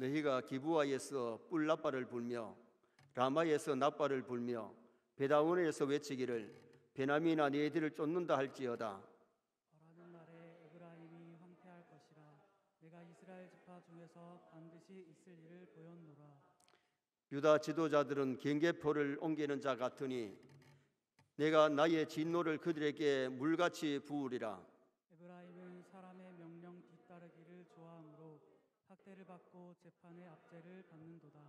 너희가 기브아에서 뿔나발을 불며 라마에서 나발을 불며 베다원에서 외치기를 베냐민아 너희들을 쫓는다 할지어다. 벌하는 날에 에브라임이 황폐할 것이라. 내가 이스라엘 지파 중에서 반드시 있을 일을 보였노라. 유다 지도자들은 경계포를 옮기는 자 같으니 내가 나의 진노를 그들에게 물같이 부으리라. 에브라임은 사람의 명령 뒤따르기를 좋아하므로 학대를 받고 재판의 압제를 받는도다.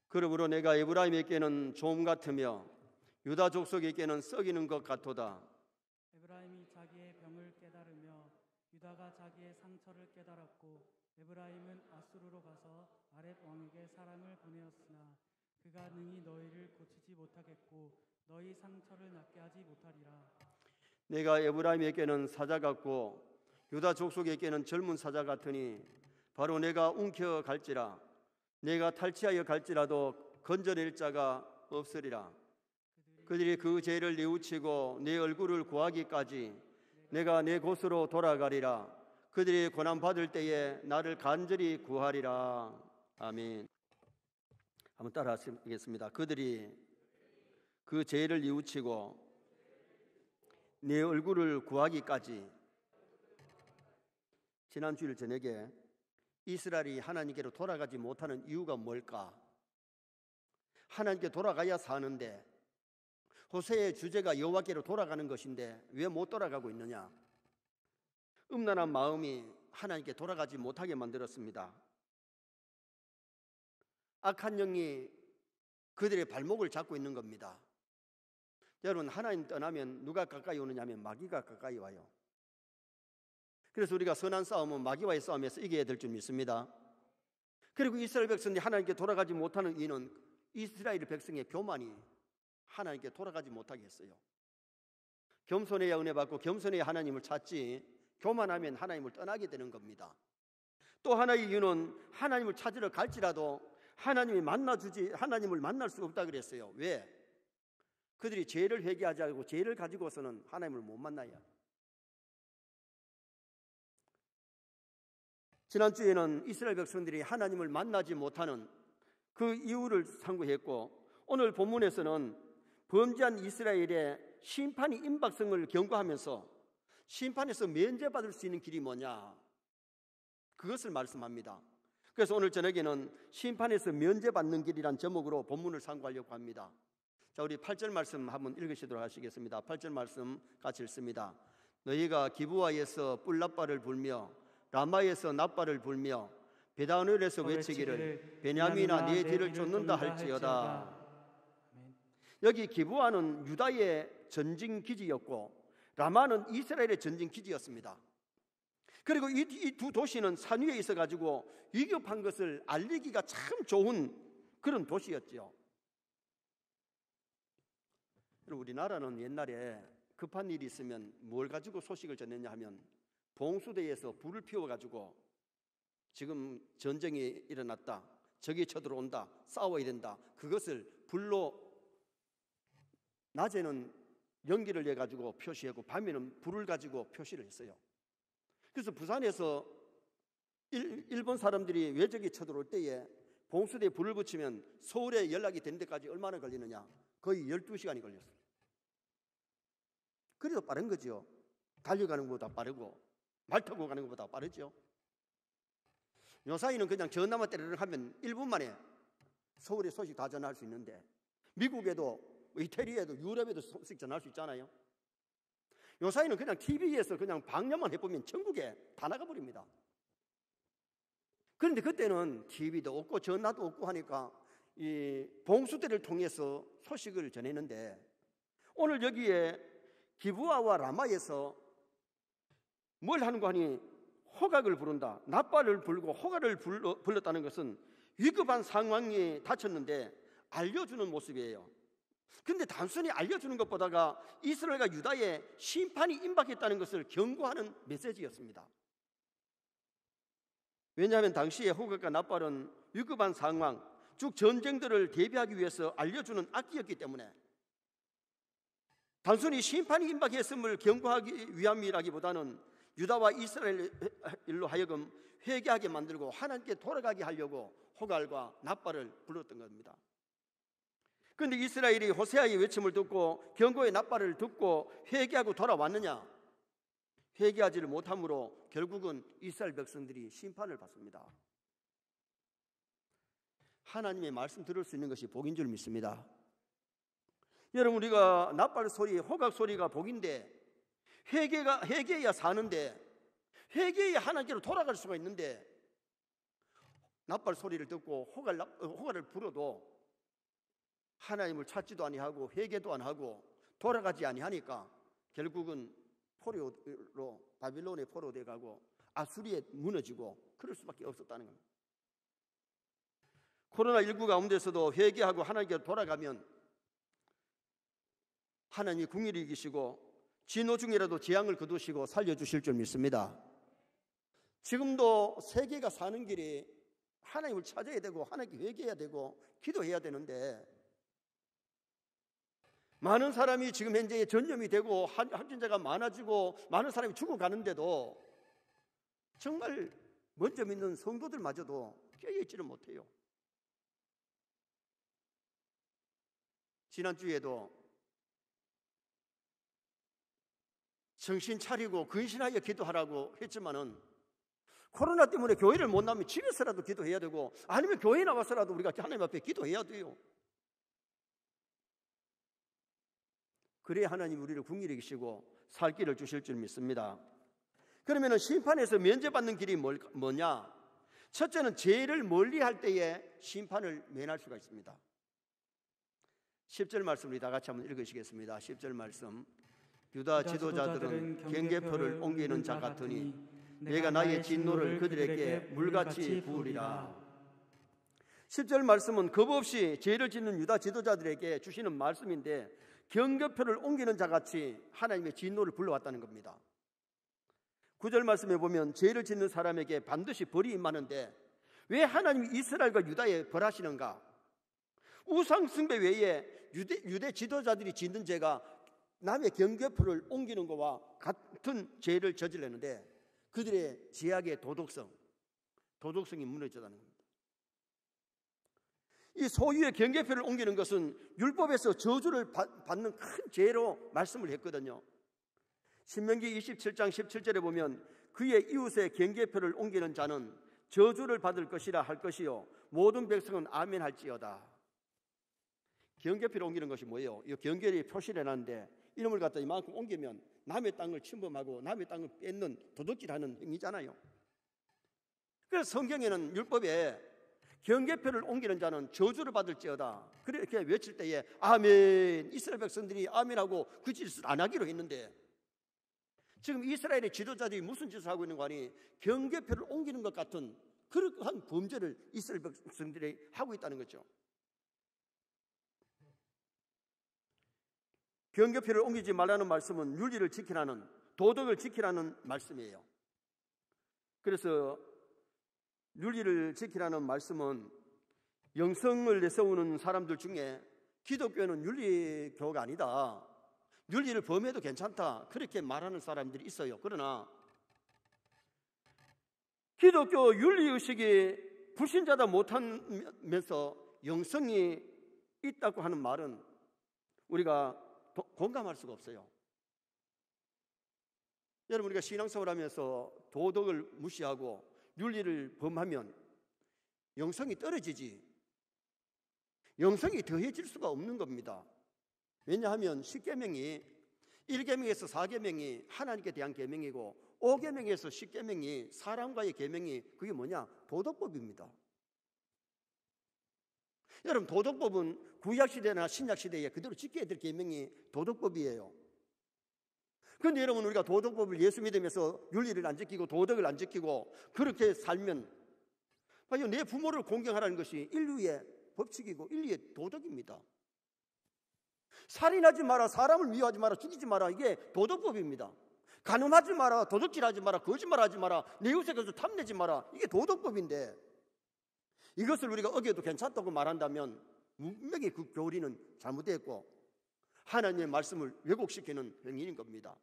그러므로 내가 에브라임에게는 좀 같으며 유다 족속에게는 썩이는 것 같도다. 에브라임이 자기의 병을 깨달으며 유다가 자기의 상처를 깨달았고 에브라임은 아수르로 가서 아렙 왕에게 사람을 보내었으나 그가 능히 너희를 고치지 못하겠고 너희 상처를 낫게 하지 못하리라. 내가 에브라임에게는 사자 같고 유다 족속에게는 젊은 사자 같으니 바로 내가 움켜 갈지라. 내가 탈취하여 갈지라도 건져낼 자가 없으리라. 그들이 그 죄를 뉘우치고 내 얼굴을 구하기까지 내가 내 곳으로 돌아가리라. 그들이 고난받을 때에 나를 간절히 구하리라. 아멘. 한번 따라 하시겠습니다. 그들이 그 죄를 뉘우치고 내 얼굴을 구하기까지. 지난 주일 저녁에 이스라엘이 하나님께로 돌아가지 못하는 이유가 뭘까? 하나님께 돌아가야 사는데 호세의 주제가 여호와께로 돌아가는 것인데 왜 못 돌아가고 있느냐? 음란한 마음이 하나님께 돌아가지 못하게 만들었습니다. 악한 영이 그들의 발목을 잡고 있는 겁니다. 여러분, 하나님 떠나면 누가 가까이 오느냐 하면 마귀가 가까이 와요. 그래서 우리가 선한 싸움은 마귀와의 싸움에서 이겨야 될 줄 믿습니다. 그리고 이스라엘 백성들이 하나님께 돌아가지 못하는 이유는 이스라엘 백성의 교만이 하나님께 돌아가지 못하게 했어요. 겸손해야 은혜 받고 겸손해야 하나님을 찾지, 교만하면 하나님을 떠나게 되는 겁니다. 또 하나의 이유는 하나님을 찾으러 갈지라도 하나님을 만날 수 없다 그랬어요. 왜? 그들이 죄를 회개하지 않고 죄를 가지고서는 하나님을 못 만나요. 지난주에는 이스라엘 백성들이 하나님을 만나지 못하는 그 이유를 상고했고, 오늘 본문에서는 범죄한 이스라엘의 심판이 임박성을 경고하면서 심판에서 면제받을 수 있는 길이 뭐냐, 그것을 말씀합니다. 그래서 오늘 저녁에는 심판에서 면제받는 길이란 제목으로 본문을 상고하려고 합니다. 자, 우리 8절 말씀 한번 읽으시도록 하시겠습니다. 8절 말씀 같이 읽습니다. 너희가 기브아에서 뿔나발을 불며 라마에서 나발을 불며 베다원에서 외치기를 베냐민아 네 뒤를 쫓는다 할지어다. 여기 기브아는 유다의 전진기지였고 라마는 이스라엘의 전진기지였습니다. 그리고 이 두 도시는 산 위에 있어가지고 위급한 것을 알리기가 참 좋은 그런 도시였죠. 우리나라는 옛날에 급한 일이 있으면 뭘 가지고 소식을 전했냐 하면 봉수대에서 불을 피워가지고 지금 전쟁이 일어났다, 적이 쳐들어온다, 싸워야 된다, 그것을 불로 낮에는 연기를 내가지고 표시하고 밤에는 불을 가지고 표시를 했어요. 그래서 부산에서 일본 사람들이 외적이 쳐들어올 때에 봉수대에 불을 붙이면 서울에 연락이 되는 데까지 얼마나 걸리느냐? 거의 12시간이 걸렸어요. 그래도 빠른 거죠. 달려가는 것보다 빠르고 말 타고 가는 것보다 빠르죠. 요 사이는 그냥 전화만 때리르륵 하면 1분 만에 서울에 소식 다 전할 수 있는데, 미국에도 이태리에도 유럽에도 소식 전할 수 있잖아요. 요 사이는 그냥 TV에서 그냥 방영만 해보면 전국에 다 나가버립니다. 그런데 그때는 TV도 없고 전화도 없고 하니까 이 봉수대를 통해서 소식을 전했는데, 오늘 여기에 기브아와 라마에서 뭘 하는 거 하니 호각을 부른다, 나팔을 불고 호각을 불렀다는 것은 위급한 상황이 닥쳤는데 알려주는 모습이에요. 그런데 단순히 알려주는 것보다가 이스라엘과 유다의 심판이 임박했다는 것을 경고하는 메시지였습니다. 왜냐하면 당시에 호각과 나팔은 위급한 상황, 즉 전쟁들을 대비하기 위해서 알려주는 악기였기 때문에 단순히 심판이 임박했음을 경고하기 위함이라기보다는 유다와 이스라엘로 하여금 회개하게 만들고 하나님께 돌아가게 하려고 호갈과 납발을 불렀던 겁니다. 그런데 이스라엘이 호세아의 외침을 듣고 경고의 납발을 듣고 회개하고 돌아왔느냐? 회개하지를 못함으로 결국은 이스라엘 백성들이 심판을 받습니다. 하나님의 말씀 들을 수 있는 것이 복인 줄 믿습니다. 여러분, 우리가 납발 소리, 호각 소리가 복인데 회개해야 사는데, 회개해야 하나님께로 돌아갈 수가 있는데, 납발 소리를 듣고 호갈을 불어도 하나님을 찾지도 아니하고 회개도 안 하고 돌아가지 아니하니까 결국은 포로로, 바빌론에 포로돼 가고 아수리에 무너지고 그럴 수밖에 없었다는 겁니다. 코로나19 가운데서도 회개하고 하나님께로 돌아가면 하나님이 긍휼히 여기시고 진노 중이라도 재앙을 거두시고 살려주실 줄 믿습니다. 지금도 세계가 사는 길이 하나님을 찾아야 되고 하나님께 회개해야 되고 기도해야 되는데, 많은 사람이 지금 현재 전염이 되고 확진자가 많아지고 많은 사람이 죽어가는데도 정말 먼저 믿는 성도들마저도 깨어있지를 못해요. 지난주에도 정신 차리고 근신하여 기도하라고 했지만은 코로나 때문에 교회를 못 나오면 집에서라도 기도해야 되고, 아니면 교회에 나와서라도 우리가 하나님 앞에 기도해야 돼요. 그래야 하나님 우리를 긍휼히 여기시고 살 길을 주실 줄 믿습니다. 그러면 심판에서 면제받는 길이 뭐냐? 첫째는 죄를 멀리할 때에 심판을 면할 수가 있습니다. 10절 말씀 우리 다 같이 한번 읽으시겠습니다. 10절 말씀. 유다 지도자들은 경계표를 옮기는 자 같으니 내가 나의 진노를 그들에게 물같이 부으리라. 10절 말씀은 겁없이 죄를 짓는 유다 지도자들에게 주시는 말씀인데, 경계표를 옮기는 자같이 하나님의 진노를 불러왔다는 겁니다. 9절 말씀에 보면 죄를 짓는 사람에게 반드시 벌이 임하는데 왜 하나님이 이스라엘과 유다에 벌하시는가? 우상 숭배 외에 유대 지도자들이 짓는 죄가 남의 경계표를 옮기는 것과 같은 죄를 저질렀는데 그들의 죄악의 도덕성이 무너졌다는 겁니다. 이 소유의 경계표를 옮기는 것은 율법에서 저주를 받는 큰 죄로 말씀을 했거든요. 신명기 27장 17절에 보면 그의 이웃의 경계표를 옮기는 자는 저주를 받을 것이라 할 것이요 모든 백성은 아멘 할지어다. 경계표를 옮기는 것이 뭐예요? 이 경계를 표시를 해놨는데 이름을 갖다 이만큼 옮기면 남의 땅을 침범하고 남의 땅을 뺏는 도둑질하는 행위잖아요. 그래서 성경에는 율법에 경계표를 옮기는 자는 저주를 받을지어다 그렇게 외칠 때에 아멘, 이스라엘 백성들이 아멘하고 그 짓을 안 하기로 했는데, 지금 이스라엘의 지도자들이 무슨 짓을 하고 있는 거 아니? 경계표를 옮기는 것 같은 그러한 범죄를 이스라엘 백성들이 하고 있다는 거죠. 경계표를 옮기지 말라는 말씀은 윤리를 지키라는, 도덕을 지키라는 말씀이에요. 그래서 윤리를 지키라는 말씀은 영성을 내세우는 사람들 중에 기독교는 윤리교가 아니다, 윤리를 범해도 괜찮다 그렇게 말하는 사람들이 있어요. 그러나 기독교 윤리의식이 불신자다 못하면서 영성이 있다고 하는 말은 우리가 공감할 수가 없어요. 여러분, 우리가 신앙생활 하면서 도덕을 무시하고 윤리를 범하면 영성이 떨어지지 영성이 더해질 수가 없는 겁니다. 왜냐하면 10계명이 1계명에서 4계명이 하나님께 대한 계명이고 5계명에서 10계명이 사람과의 계명이 그게 뭐냐? 도덕법입니다. 여러분, 도덕법은 구약시대나 신약시대에 그대로 지켜야 될 계명이 도덕법이에요. 그런데 여러분, 우리가 도덕법을 예수 믿으면서 윤리를 안 지키고 도덕을 안 지키고 그렇게 살면 과연 내 부모를 공경하라는 것이 인류의 법칙이고 인류의 도덕입니다. 살인하지 마라, 사람을 미워하지 마라, 죽이지 마라, 이게 도덕법입니다. 간음하지 마라, 도둑질하지 마라, 거짓말하지 마라, 내 이웃에 대해서 탐내지 마라, 이게 도덕법인데 이것을 우리가 어겨도 괜찮다고 말한다면 분명히 그 교리는 잘못됐고 하나님의 말씀을 왜곡시키는 행위인 겁니다.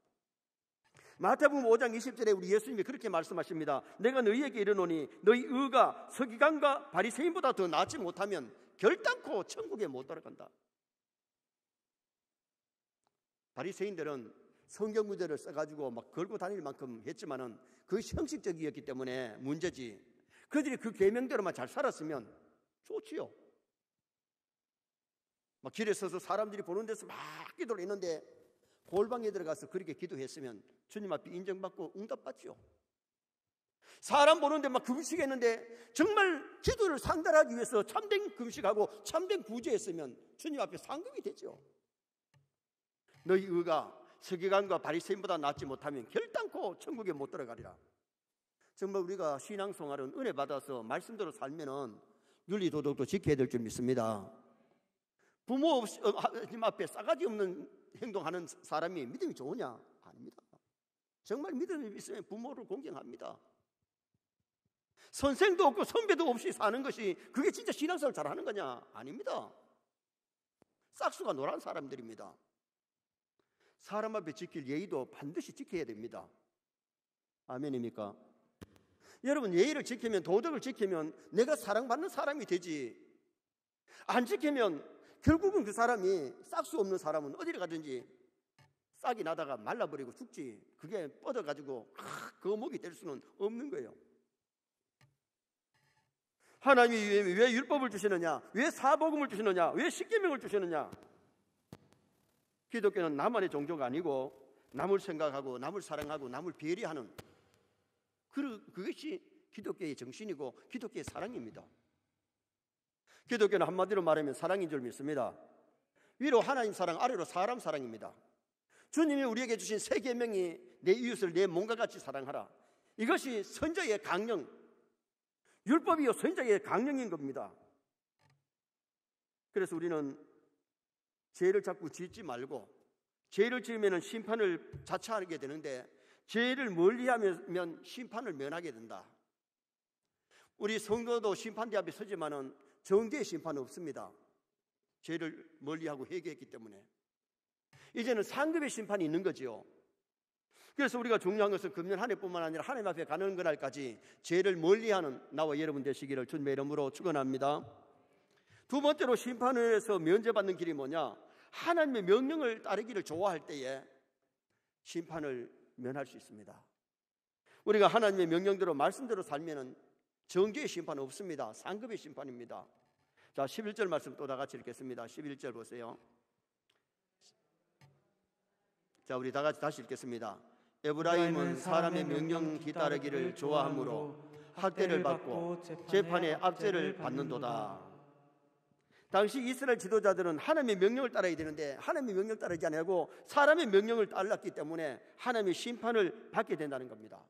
마태복음 5장 20절에 우리 예수님이 그렇게 말씀하십니다. 내가 너희에게 이르노니 너희 의가 서기관과 바리새인보다 더 낫지 못하면 결단코 천국에 못 들어간다. 바리새인들은 성경 구절을 써가지고 막 걸고 다닐 만큼 했지만은 그 형식적이었기 때문에 문제지. 그들이 그 계명대로만 잘 살았으면 좋지요. 막 길에 서서 사람들이 보는 데서 막 기도를 했는데 골방에 들어가서 그렇게 기도했으면 주님 앞에 인정받고 응답받지요. 사람 보는데 막 금식했는데 정말 기도를 상달하기 위해서 참된 금식하고 참된 구제했으면 주님 앞에 상급이 되죠. 너희 의가 서기관과 바리새인보다 낫지 못하면 결단코 천국에 못 들어가리라. 정말 우리가 신앙생활은 은혜 받아서 말씀대로 살면은 윤리 도덕도 지켜야 될 줄 믿습니다. 부모 없이 하나님 앞에 싸가지 없는 행동하는 사람이 믿음이 좋으냐? 아닙니다. 정말 믿음이 있으면 부모를 공경합니다. 선생도 없고 선배도 없이 사는 것이 그게 진짜 신앙생활 잘하는 거냐? 아닙니다. 싹수가 노란 사람들입니다. 사람 앞에 지킬 예의도 반드시 지켜야 됩니다. 아멘입니까? 여러분, 예의를 지키면, 도덕을 지키면 내가 사랑받는 사람이 되지, 안 지키면 결국은 그 사람이, 싹수 없는 사람은 어디를 가든지 싹이 나다가 말라버리고 죽지. 그게 뻗어가지고 거목이 될 수는 없는 거예요. 하나님이 왜 율법을 주시느냐? 왜 사복음을 주시느냐? 왜 십계명을 주시느냐? 기독교는 나만의 종교가 아니고 남을 생각하고 남을 사랑하고 남을 배려하는 그것이 기독교의 정신이고 기독교의 사랑입니다. 기독교는 한마디로 말하면 사랑인 줄 믿습니다. 위로 하나님 사랑, 아래로 사람 사랑입니다. 주님이 우리에게 주신 세 계명이 내 이웃을 내 몸과 같이 사랑하라. 이것이 선자의 강령, 율법이요 선자의 강령인 겁니다. 그래서 우리는 죄를 자꾸 짓지 말고, 죄를 지으면 심판을 자처하게 되는데 죄를 멀리하면 심판을 면하게 된다. 우리 성도도 심판대 앞에 서지만은 정죄의 심판은 없습니다. 죄를 멀리하고 회개했기 때문에 이제는 상급의 심판이 있는 거지요. 그래서 우리가 중요한 것은 금년 한 해뿐만 아니라 하나님 앞에 가는 그날까지 죄를 멀리하는 나와 여러분 되시기를 주님의 이름으로 축원합니다. 두 번째로 심판에서 면제받는 길이 뭐냐? 하나님의 명령을 따르기를 좋아할 때에 심판을 면할 수 있습니다. 우리가 하나님의 명령대로 말씀대로 살면은 정죄의 심판은 없습니다. 상급의 심판입니다. 자, 11절 말씀 또 다 같이 읽겠습니다. 11절 보세요. 자, 우리 다 같이 다시 읽겠습니다. 에브라임은 사람의 명령 뒤따르기를 좋아하므로 학대를 받고 재판에 압제를 받는도다. 당시 이스라엘 지도자들은 하나님의 명령을 따라야 되는데 하나님의 명령을 따르지 않고 사람의 명령을 따랐기 때문에 하나님의 심판을 받게 된다는 겁니다.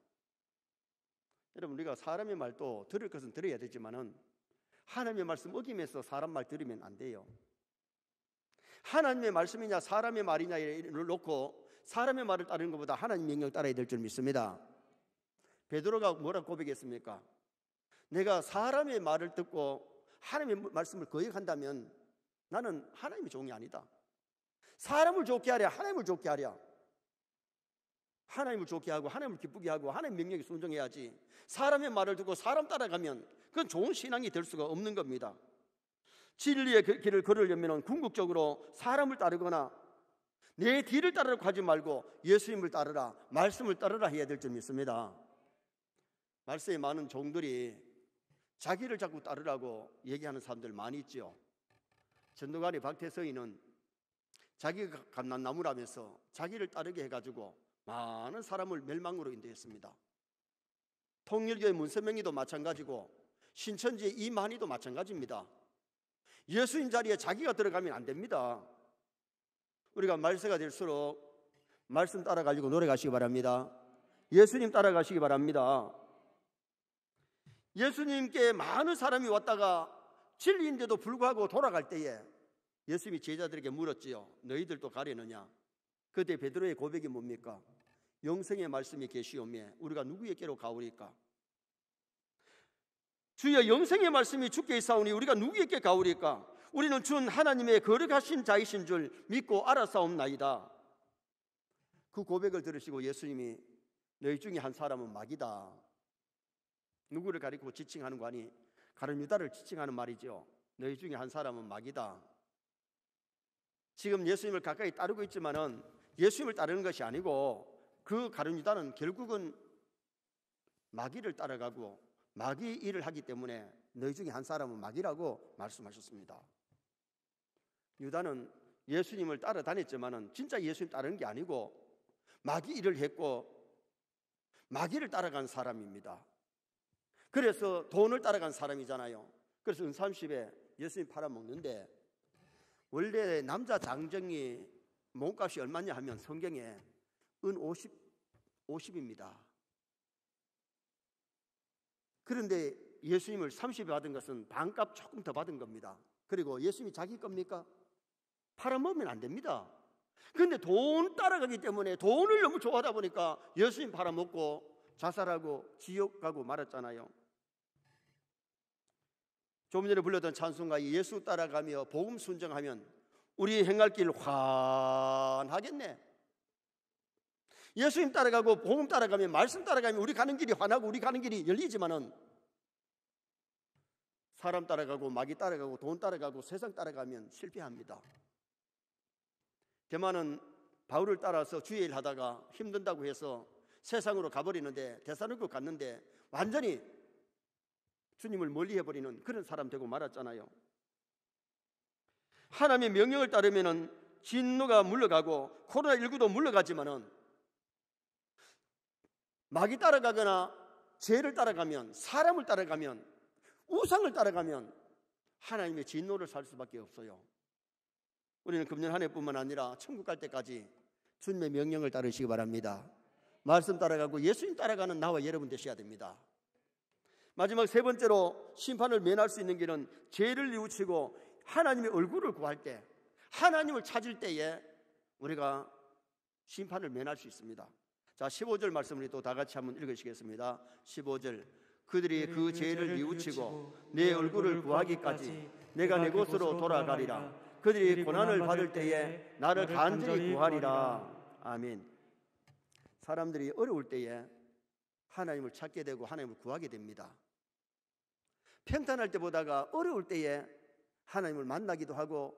여러분, 우리가 사람의 말도 들을 것은 들어야 되지만은 하나님의 말씀 어기면서 사람 말 들으면 안 돼요. 하나님의 말씀이냐 사람의 말이냐를 놓고 사람의 말을 따르는 것보다 하나님의 명령을 따라야 될 줄 믿습니다. 베드로가 뭐라고 고백했습니까? 내가 사람의 말을 듣고 하나님의 말씀을 거역한다면 나는 하나님의 종이 아니다. 사람을 좋게 하랴 하나님을 좋게 하랴. 하나님을 좋게 하고 하나님을 기쁘게 하고 하나님의 명령에 순종해야지, 사람의 말을 듣고 사람 따라가면 그건 좋은 신앙이 될 수가 없는 겁니다. 진리의 길을 걸으려면 궁극적으로 사람을 따르거나 내 뒤를 따르려고 하지 말고 예수님을 따르라, 말씀을 따르라 해야 될 줄 믿습니다. 말씀에 많은 종들이 자기를 자꾸 따르라고 얘기하는 사람들 많이 있죠. 전도관의 박태서인은 자기가 감람나무라면서 자기를 따르게 해가지고 많은 사람을 멸망으로 인도했습니다. 통일교의 문선명이도 마찬가지고 신천지의 이만희도 마찬가지입니다. 예수님 자리에 자기가 들어가면 안 됩니다. 우리가 말세가 될수록 말씀 따라가지고 노래가시기 바랍니다. 예수님 따라가시기 바랍니다. 예수님께 많은 사람이 왔다가 진리인데도 불구하고 돌아갈 때에 예수님이 제자들에게 물었지요. 너희들도 가려느냐? 그때 베드로의 고백이 뭡니까? 영생의 말씀이 계시오매 우리가 누구에게로 가오리까? 주여, 영생의 말씀이 주께 있사오니 우리가 누구에게 가오리까? 우리는 준 하나님의 거룩하신 자이신 줄 믿고 알아사옵나이다. 그 고백을 들으시고 예수님이 너희 중에 한 사람은 마귀다. 누구를 가리고 지칭하는 거 아니? 가룟 유다를 지칭하는 말이죠. 너희 중에 한 사람은 마귀다. 지금 예수님을 가까이 따르고 있지만은 예수님을 따르는 것이 아니고 그 가룟 유다는 결국은 마귀를 따라가고 마귀 일을 하기 때문에 너희 중에 한 사람은 마귀라고 말씀하셨습니다. 유다는 예수님을 따라다녔지만은 진짜 예수님 따르는 게 아니고 마귀 일을 했고 마귀를 따라간 사람입니다. 그래서 돈을 따라간 사람이잖아요. 그래서 은 30에 예수님 팔아먹는데, 원래 남자 장정이 몸값이 얼마냐 하면 성경에 은 50입니다. 그런데 예수님을 30에 받은 것은 반값 조금 더 받은 겁니다. 그리고 예수님이 자기 겁니까? 팔아먹으면 안 됩니다. 그런데 돈 따라가기 때문에 돈을 너무 좋아하다 보니까 예수님 팔아먹고 자살하고 지옥 가고 말았잖아요. 조금 전에 불렀던 찬송가 예수 따라가며 복음 순정하면 우리 행할 길 환하겠네. 예수님 따라가고 복음 따라가면, 말씀 따라가면 우리 가는 길이 환하고 우리 가는 길이 열리지만은 사람 따라가고 마귀 따라가고 돈 따라가고 세상 따라가면 실패합니다. 대만은 바울을 따라서 주의 일 하다가 힘든다고 해서 세상으로 가버리는데, 데살로니가 갔는데 완전히 주님을 멀리 해버리는 그런 사람 되고 말았잖아요. 하나님의 명령을 따르면은 진노가 물러가고 코로나19도 물러가지만은 마귀 따라가거나 죄를 따라가면, 사람을 따라가면, 우상을 따라가면 하나님의 진노를 살 수밖에 없어요. 우리는 금년 한 해뿐만 아니라 천국 갈 때까지 주님의 명령을 따르시기 바랍니다. 말씀 따라가고 예수님 따라가는 나와 여러분 되셔야 됩니다. 마지막 세 번째로 심판을 면할 수 있는 길은 죄를 뉘우치고 하나님의 얼굴을 구할 때, 하나님을 찾을 때에 우리가 심판을 면할 수 있습니다. 자, 15절 말씀을 또 다 같이 한번 읽으시겠습니다. 15절. 그들이 그 죄를 뉘우치고 내 얼굴을 구하기까지 내가 내 곳으로 돌아가리라. 그들이 고난을 받을 때에 나를 간절히 구하리라. 아멘. 사람들이 어려울 때에 하나님을 찾게 되고 하나님을 구하게 됩니다. 평탄할 때보다가 어려울 때에 하나님을 만나기도 하고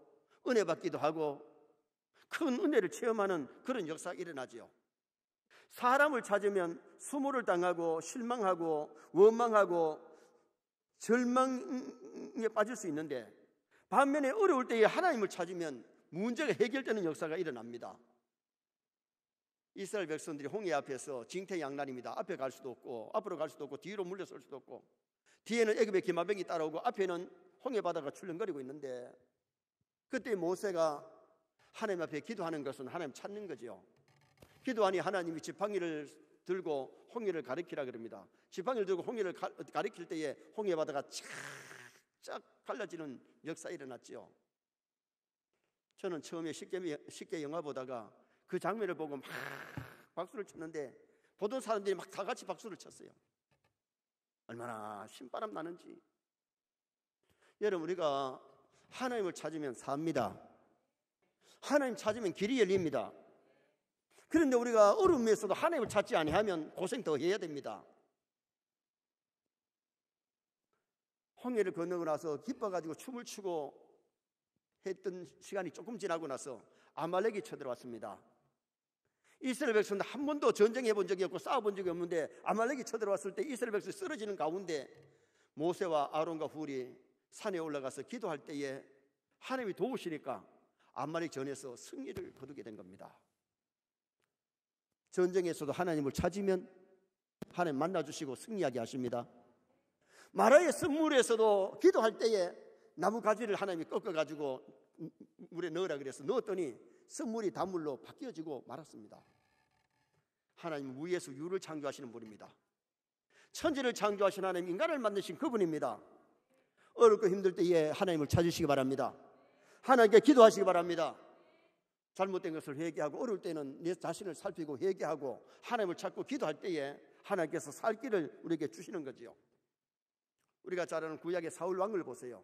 은혜 받기도 하고 큰 은혜를 체험하는 그런 역사가 일어나죠. 사람을 찾으면 수모를 당하고 실망하고 원망하고 절망에 빠질 수 있는데, 반면에 어려울 때에 하나님을 찾으면 문제가 해결되는 역사가 일어납니다. 이스라엘 백성들이 홍해 앞에서 징태양난입니다. 앞에 갈 수도 없고 앞으로 갈 수도 없고 뒤로 물러설 수도 없고, 뒤에는 애굽의 기마병이 따라오고 앞에는 홍해 바다가 출렁거리고 있는데, 그때 모세가 하나님 앞에 기도하는 것은 하나님 찾는 거죠. 기도하니 하나님이 지팡이를 들고 홍해를 가리키라 그럽니다. 지팡이를 들고 홍해를 가리킬 때에 홍해 바다가 쫙 갈라지는 역사 일어났죠. 저는 처음에 쉽게 영화 보다가 그 장면을 보고 막 박수를 쳤는데 보던 사람들이 막 다 같이 박수를 쳤어요. 얼마나 신바람 나는지. 여러분, 우리가 하나님을 찾으면 삽니다. 하나님 찾으면 길이 열립니다. 그런데 우리가 어려움에서도 하나님을 찾지 아니하면 고생 더 해야 됩니다. 홍해를 건너고 나서 기뻐가지고 춤을 추고 했던 시간이 조금 지나고 나서 아말렉이 쳐들어왔습니다. 이스라엘 백성은 한 번도 전쟁해 본 적이 없고 싸워본 적이 없는데 아말렉이 쳐들어왔을 때 이스라엘 백성이 쓰러지는 가운데 모세와 아론과 훌이 산에 올라가서 기도할 때에 하나님이 도우시니까 아말렉 전에서 승리를 거두게 된 겁니다. 전쟁에서도 하나님을 찾으면 하나님 만나주시고 승리하게 하십니다. 마라의 선물에서도 기도할 때에 나무 가지를 하나님이 꺾어가지고 물에 넣으라 그래서 넣었더니 선물이 단물로 바뀌어지고 말았습니다. 하나님은 위에서 유를 창조하시는 분입니다. 천지를 창조하신 하나님, 인간을 만드신 그분입니다. 어렵고 힘들 때에 하나님을 찾으시기 바랍니다. 하나님께 기도하시기 바랍니다. 잘못된 것을 회개하고, 어려울 때는 내 자신을 살피고 회개하고 하나님을 찾고 기도할 때에 하나님께서 살 길을 우리에게 주시는 거지요. 우리가 잘 아는 구약의 사울 왕을 보세요.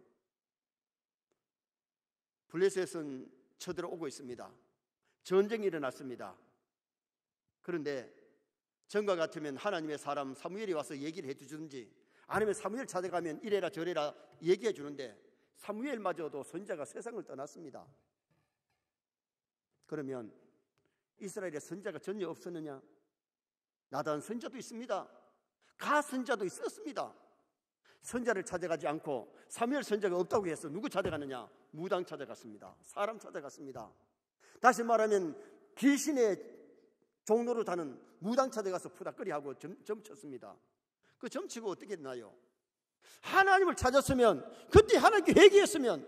블레셋은 쳐들어오고 있습니다. 전쟁이 일어났습니다. 그런데 전과 같으면 하나님의 사람 사무엘이 와서 얘기를 해주든지, 아니면 사무엘 찾아가면 이래라 저래라 얘기해 주는데 사무엘마저도 선지자가 세상을 떠났습니다. 그러면 이스라엘에 선지자가 전혀 없었느냐? 나단 선지자도 있습니다. 가 선지자도 있었습니다. 선지자를 찾아가지 않고 사무엘 선지자가 없다고 해서 누구 찾아갔느냐? 무당 찾아갔습니다. 사람 찾아갔습니다. 다시 말하면 귀신의 종로로 다는 무당 찾아가서 푸닥거리하고 점쳤습니다. 그 점치고 어떻게 됐나요? 하나님을 찾았으면, 그때 하나님께 회개했으면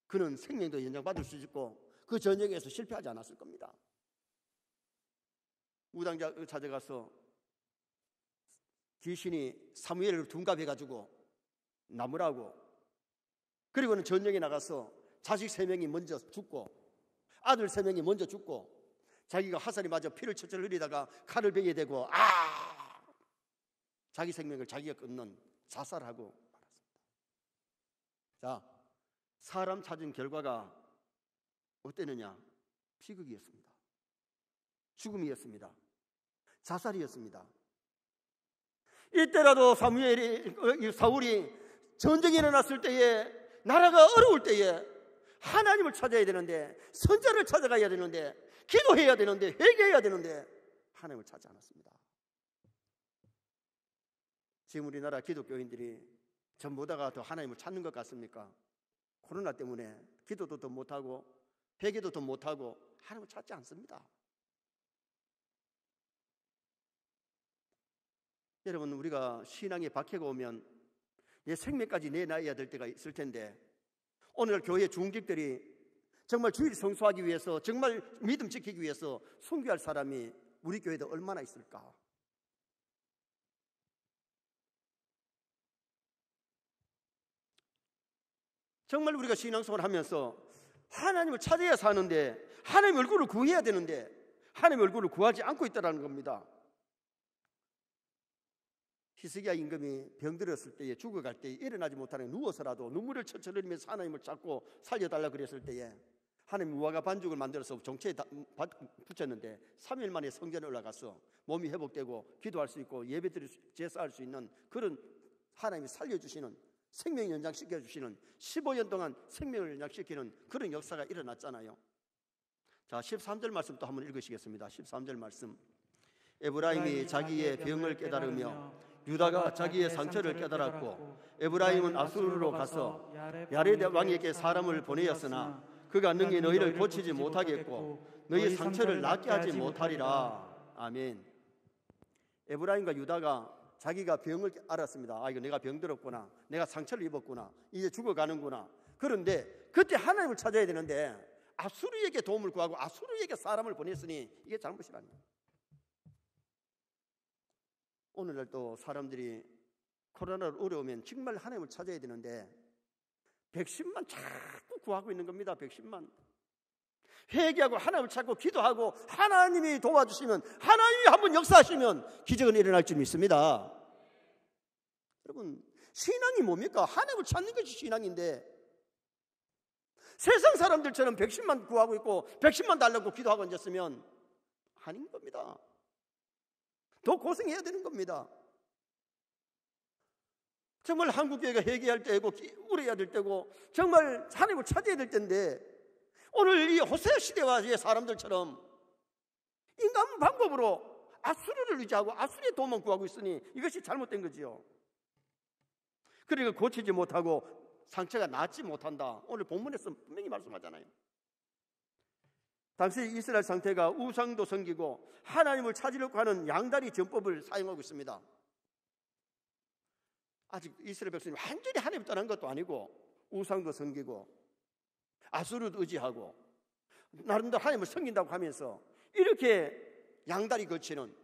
그는 생명도 연장받을 수 있고 그 전쟁에서 실패하지 않았을 겁니다. 무당 찾아가서 귀신이 사무엘을 둔갑해가지고 나무라고, 그리고는 전쟁에 나가서 자식 3명이 먼저 죽고 아들 3명이 먼저 죽고 자기가 화살이 맞아 피를 철철 흘리다가 칼을 베게 되고 자기 생명을 자기가 끊는 자살하고 말았습니다. 자, 사람 찾은 결과가 어땠느냐? 비극이었습니다. 죽음이었습니다. 자살이었습니다. 이때라도 사울이 전쟁이 일어났을 때에, 나라가 어려울 때에 하나님을 찾아야 되는데, 선지자를 찾아가야 되는데, 기도해야 되는데, 회개해야 되는데 하나님을 찾지 않았습니다. 지금 우리나라 기독교인들이 전부 다가 더 하나님을 찾는 것 같습니까? 코로나 때문에 기도도 더 못하고 회개도 더 못하고 하나님을 찾지 않습니다. 여러분, 우리가 신앙의 박해가 오면 내 생명까지 내놔야 될 때가 있을 텐데, 오늘 교회 중직들이 정말 주일 성수하기 위해서, 정말 믿음 지키기 위해서 선교할 사람이 우리 교회도 얼마나 있을까? 정말 우리가 신앙생활을 하면서 하나님을 찾아야 사는데, 하나님의 얼굴을 구해야 되는데 하나님의 얼굴을 구하지 않고 있다는 겁니다. 히스기야 임금이 병들었을 때에, 죽어갈 때에 일어나지 못하는, 누워서라도 눈물을 철철 흘리면서 하나님을 찾고 살려달라 그랬을 때에 하나님 무화과 반죽을 만들어서 정체에 붙였는데 3일 만에 성전에 올라가서 몸이 회복되고 기도할 수 있고 예배드릴 제사할 수 있는 그런 하나님이 살려주시는, 생명 연장시켜주시는, 15년 동안 생명을 연장시키는 그런 역사가 일어났잖아요. 자, 13절 말씀 또 한번 읽으시겠습니다. 13절 말씀. 에브라임이 자기의 병을 깨달으며 유다가 자기의 상처를 깨달았고 에브라임은 아수르로 가서 야레드 왕에게 사람을 보내었으나 그가 능히 너희를 고치지 못하겠고 너희 상처를 낫게 하지 못하리라. 아멘. 에브라임과 유다가 자기가 병을 알았습니다. 이거 내가 병들었구나, 내가 상처를 입었구나, 이제 죽어가는구나. 그런데 그때 하나님을 찾아야 되는데 아수르에게 도움을 구하고 아수르에게 사람을 보냈으니 이게 잘못이라는 거예요. 오늘날 또 사람들이 코로나로 어려우면 정말 하나님을 찾아야 되는데 110만 자꾸 구하고 있는 겁니다. 110만. 회개하고 하나님을 찾고 기도하고 하나님이 도와주시면, 하나님이 한번 역사하시면 기적은 일어날 줄 믿습니다. 여러분, 신앙이 뭡니까? 하나님을 찾는 것이 신앙인데 세상 사람들처럼 110만 구하고 있고 110만 달라고 기도하고 앉았으면 아닌 겁니다. 더 고생해야 되는 겁니다. 정말 한국교회가 회개할 때고 울어야 될 때고 정말 하나님을 찾아야 될 때인데, 오늘 이 호세아 시대와의 사람들처럼 인간 방법으로 아수르를 의지하고 아수르의 도움만 구하고 있으니 이것이 잘못된 거지요. 그러니까 고치지 못하고 상처가 낫지 못한다. 오늘 본문에서 분명히 말씀하잖아요. 당시 이스라엘 상태가 우상도 섬기고 하나님을 찾으려고 하는 양다리 전법을 사용하고 있습니다. 아직 이스라엘 백성이 완전히 하나님을 떠난 것도 아니고 우상도 섬기고 아수르도 의지하고 나름대로 하나님을 섬긴다고 하면서 이렇게 양다리 걸치는,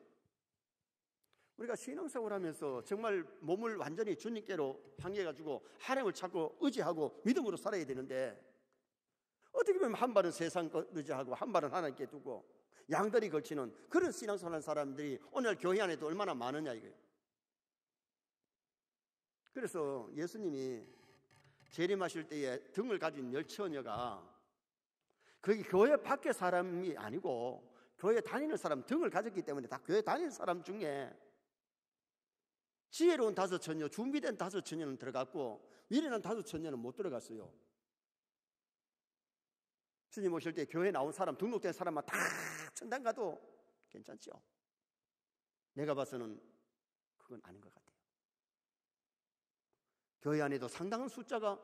우리가 신앙생활을 하면서 정말 몸을 완전히 주님께로 향해가지고 하나님을 찾고 의지하고 믿음으로 살아야 되는데, 어떻게 보면 한 발은 세상 것 의지하고 한 발은 하나님께 두고 양다리 걸치는 그런 신앙생활하는 사람들이 오늘 교회 안에도 얼마나 많으냐 이거예요. 그래서 예수님이 재림하실 때에 등을 가진 열처녀가 거기 교회 밖에 사람이 아니고 교회 다니는 사람, 등을 가졌기 때문에 다 교회 다니는 사람 중에 지혜로운 5처녀, 준비된 5처녀는 들어갔고 미련한 5처녀는 못 들어갔어요. 주님 오실 때 교회 나온 사람, 등록된 사람만 다 천당 가도 괜찮죠? 내가 봐서는 그건 아닌 것 같아요. 교회 안에도 상당한 숫자가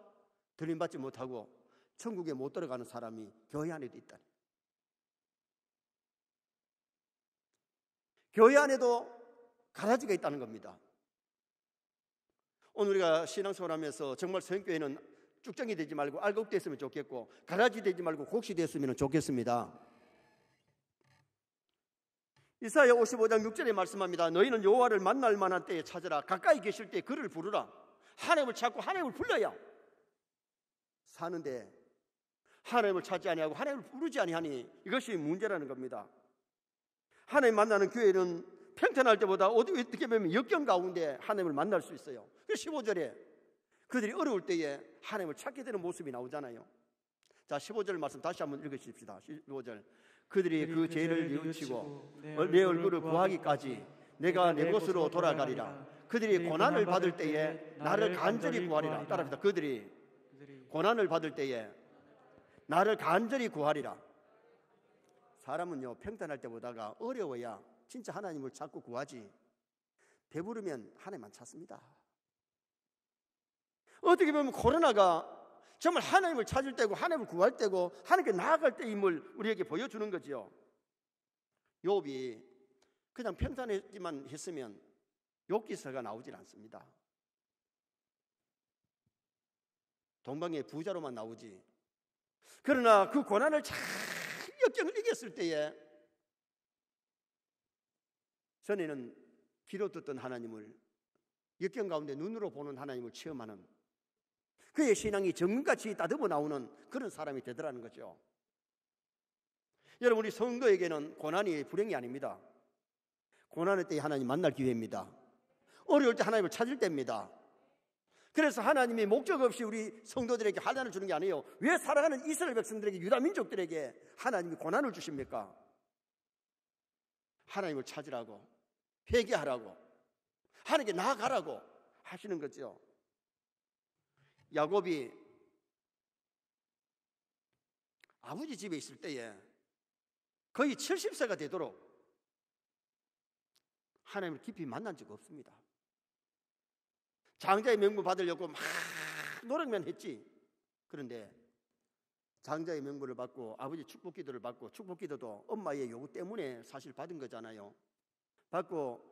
들림받지 못하고 천국에 못 들어가는 사람이 교회 안에도 있다. 교회 안에도 가라지가 있다는 겁니다. 오늘 우리가 신앙생활 하면서 정말 서영교회는 쭉정이 되지 말고 알곡됐으면 좋겠고 가라지 되지 말고 곡시 됐으면 좋겠습니다. 이사야 55장 6절에 말씀합니다. 너희는 여호와를 만날 만한 때에 찾으라. 가까이 계실 때 그를 부르라. 하나님을 찾고 하나님을 불러야 사는데 하나님을 찾지 아니하고 하나님을 부르지 아니하니 이것이 문제라는 겁니다. 하나님 만나는 교회는 평탄할 때보다 어떻게 보면 역경 가운데 하나님을 만날 수 있어요. 그래서 15절에 그들이 어려울 때에 하나님을 찾게 되는 모습이 나오잖아요. 자, 15절 말씀 다시 한번 읽으십시다. 15절. 그들이 그 죄를 뉘우치고 내 얼굴을 구하기까지 내가 내 곳으로 돌아가리라. 그들이 고난을 받을 때에 나를 간절히 구하리라. 따라합니다. 그들이 고난을 받을 때에 나를 간절히 구하리라. 사람은요, 평탄할 때보다가 어려워야 진짜 하나님을 찾고 구하지, 배부르면 하나님만 찾습니다. 어떻게 보면 코로나가 정말 하나님을 찾을 때고 하나님을 구할 때고 하나님께 나아갈 때임을 우리에게 보여주는 거지요. 욥이 그냥 평탄했지만 했으면 욥기서가 나오질 않습니다. 동방의 부자로만 나오지. 그러나 그 고난을 잘 역경을 이겼을 때에 전에는 귀로 듣던 하나님을 역경 가운데 눈으로 보는 하나님을 체험하는 그의 신앙이 정금같이 따듬어 나오는 그런 사람이 되더라는 거죠. 여러분, 우리 성도에게는 고난이 불행이 아닙니다. 고난의 때에 하나님 만날 기회입니다. 어려울 때 하나님을 찾을 때입니다. 그래서 하나님이 목적 없이 우리 성도들에게 환난을 주는 게 아니에요. 왜 살아가는 이스라엘 백성들에게, 유다 민족들에게 하나님이 고난을 주십니까? 하나님을 찾으라고, 회개하라고, 하나님께 나아가라고 하시는 거죠. 야곱이 아버지 집에 있을 때에 거의 70세가 되도록 하나님을 깊이 만난 적 없습니다. 장자의 명분 받으려고 막 노력만 했지. 그런데 장자의 명분을 받고 아버지 축복 기도를 받고, 축복 기도도 엄마의 요구 때문에 사실 받은 거잖아요. 받고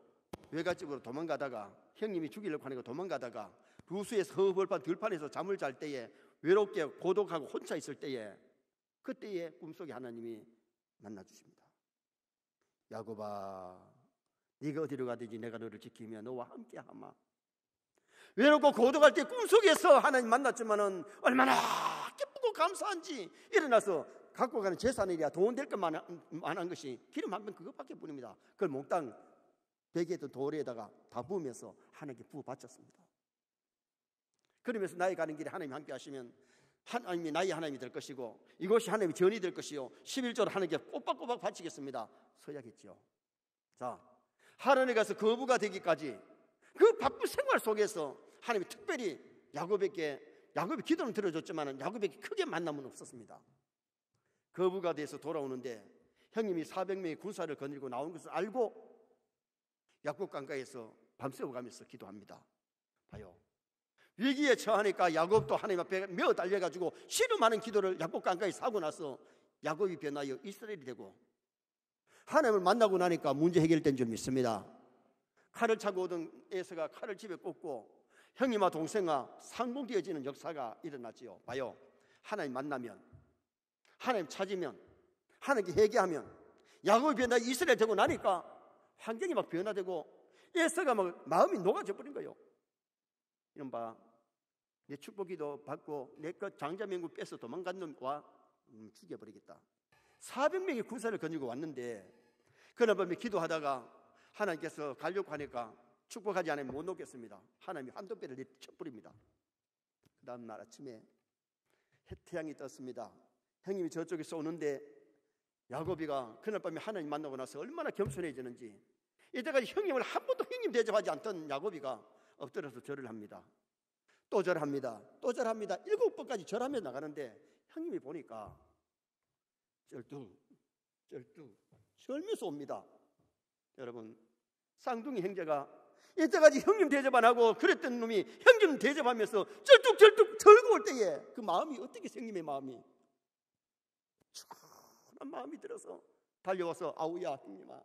외갓집으로 도망가다가 형님이 죽이려고 하니까 도망가다가 루스에서 허벌판 들판에서 잠을 잘 때에 외롭게 고독하고 혼자 있을 때에 그때에 꿈속에 하나님이 만나주십니다. 야곱아, 네가 어디로 가든지 내가 너를 지키며 너와 함께하마. 외롭고 고독할 때 꿈속에서 하나님 만났지만은 얼마나 기쁘고 감사한지 일어나서 갖고 가는 재산이랴 돈 될 것만한 것이 기름 한 병 그것밖에 뿐입니다. 그걸 몽땅 베개에 있던 돌에다가 다 부으면서 하나님께 부어 바쳤습니다. 그러면서 나의 가는 길에 하나님이 함께 하시면 하나님이 나의 하나님이 될 것이고 이것이 하나님의 전이 될 것이요 11조를 하나님께 꼬박꼬박 바치겠습니다. 서야겠죠. 자, 하나님에 가서 거부가 되기까지 그 바쁜 생활 속에서 하나님이 특별히 야곱이 기도는 들어줬지만 야곱에게 크게 만남은 없었습니다. 거부가 돼서 돌아오는데 형님이 400명의 군사를 거느리고 나온 것을 알고 야곱 강가에서 밤새워가면서 기도합니다. 봐요. 위기에 처하니까 야곱도 하나님 앞에 메어 달려가지고 씨름하는 기도를 야곱 강가에서 하고 나서 야곱이 변하여 이스라엘이 되고 하나님을 만나고 나니까 문제 해결된 줄 믿습니다. 칼을 차고 오던 에서가 칼을 집에 꽂고 형님과 동생과 상봉되어지는 역사가 일어났지요. 봐요. 하나님 만나면, 하나님 찾으면, 하나님께 회개하면 야곱이 변화 이스라엘 되고 나니까 환경이 막 변화되고 에서가 막 마음이 녹아져 버린 거예요. 이런 봐, 내 축복기도 받고 내 것 장자명구 뺏어 도망간 놈과 죽여버리겠다. 400명의 군사를 거느리고 왔는데 그날 밤에 기도하다가 하나님께서 가려고 하니까 축복하지 않으면 못 놓겠습니다. 하나님이 한도배를 내쳐버립니다. 그 다음날 아침에 태양이 떴습니다. 형님이 저쪽에서 오는데 야곱이가 그날 밤에 하나님 만나고 나서 얼마나 겸손해지는지, 이때까지 형님을 한 번도 형님 대접하지 않던 야곱이가 엎드려서 절을 합니다. 또 절합니다. 또 절합니다. 7번까지 절하며 나가는데 형님이 보니까 쩔뚝 절면서 옵니다. 여러분, 쌍둥이 형제가 이때까지 형님 대접 안 하고 그랬던 놈이 형님 대접하면서 쩔뚝 절고 올 때에 그 마음이 어떻게, 형님의 마음이 한 마음이 들어서 달려와서 아우야 형님아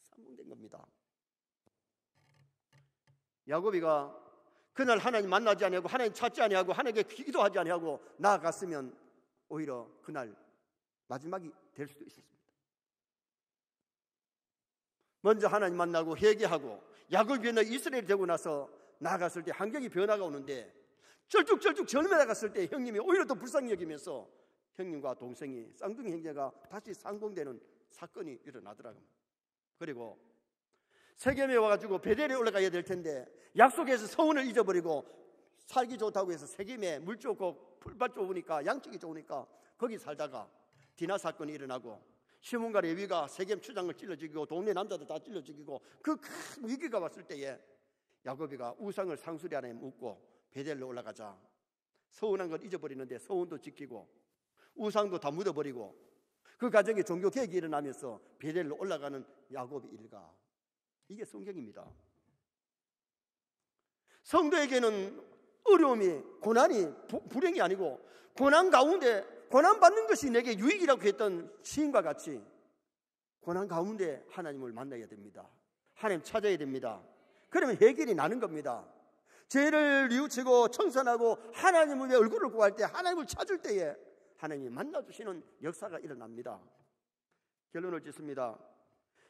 상봉된 겁니다. 야곱이가 그날 하나님 만나지 아니하고 하나님 찾지 아니하고 하나님께 기도하지 아니하고 나아갔으면 오히려 그날 마지막이 될 수도 있었습니다. 먼저 하나님 만나고 회개하고 야곱이 이스라엘이 되고 나서 나아갔을 때 환경이 변화가 오는데 쩔뚝 절며 나갔을 때 형님이 오히려 더 불쌍히 여기면서 형님과 동생이, 쌍둥이 형제가 다시 상봉되는 사건이 일어나더라고요. 그리고 세겜에 와가지고 베델에 올라가야 될 텐데 약속에서 서원을 잊어버리고 살기 좋다고 해서 세겜에 물 좋고 풀밭 좋으니까 양식이 좋으니까 거기 살다가 디나 사건이 일어나고 시몬과 레위가 세겜 추장을 찔러 죽이고 동네 남자들 다 찔러 죽이고 그 큰 위기가 왔을 때에 야곱이가 우상을 상수리 안에 묻고 베델로 올라가자 서운한 걸 잊어버리는데 서운도 지키고 우상도 다 묻어버리고 그 가정에 종교 개혁이 일어나면서 베델로 올라가는 야곱의 일가, 이게 성경입니다. 성도에게는 어려움이, 고난이 불행이 아니고 고난 가운데 고난받는 것이 내게 유익이라고 했던 시인과 같이 고난 가운데 하나님을 만나야 됩니다. 하나님 찾아야 됩니다. 그러면 해결이 나는 겁니다. 죄를 뉘우치고 청산하고 하나님의 얼굴을 구할 때, 하나님을 찾을 때에 하나님이 만나주시는 역사가 일어납니다. 결론을 짓습니다.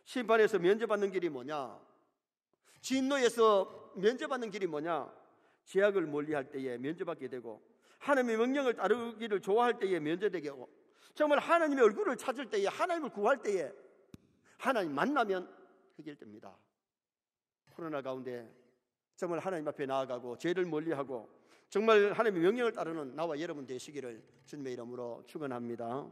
심판에서 면제받는 길이 뭐냐? 진노에서 면제받는 길이 뭐냐? 죄악을 멀리할 때에 면제받게 되고 하나님의 명령을 따르기를 좋아할 때에 면제되게 하고 정말 하나님의 얼굴을 찾을 때에, 하나님을 구할 때에 하나님 만나면 해결됩니다. 코로나 가운데 정말 하나님 앞에 나아가고 죄를 멀리하고 정말 하나님의 명령을 따르는 나와 여러분 되시기를 주님의 이름으로 축원합니다.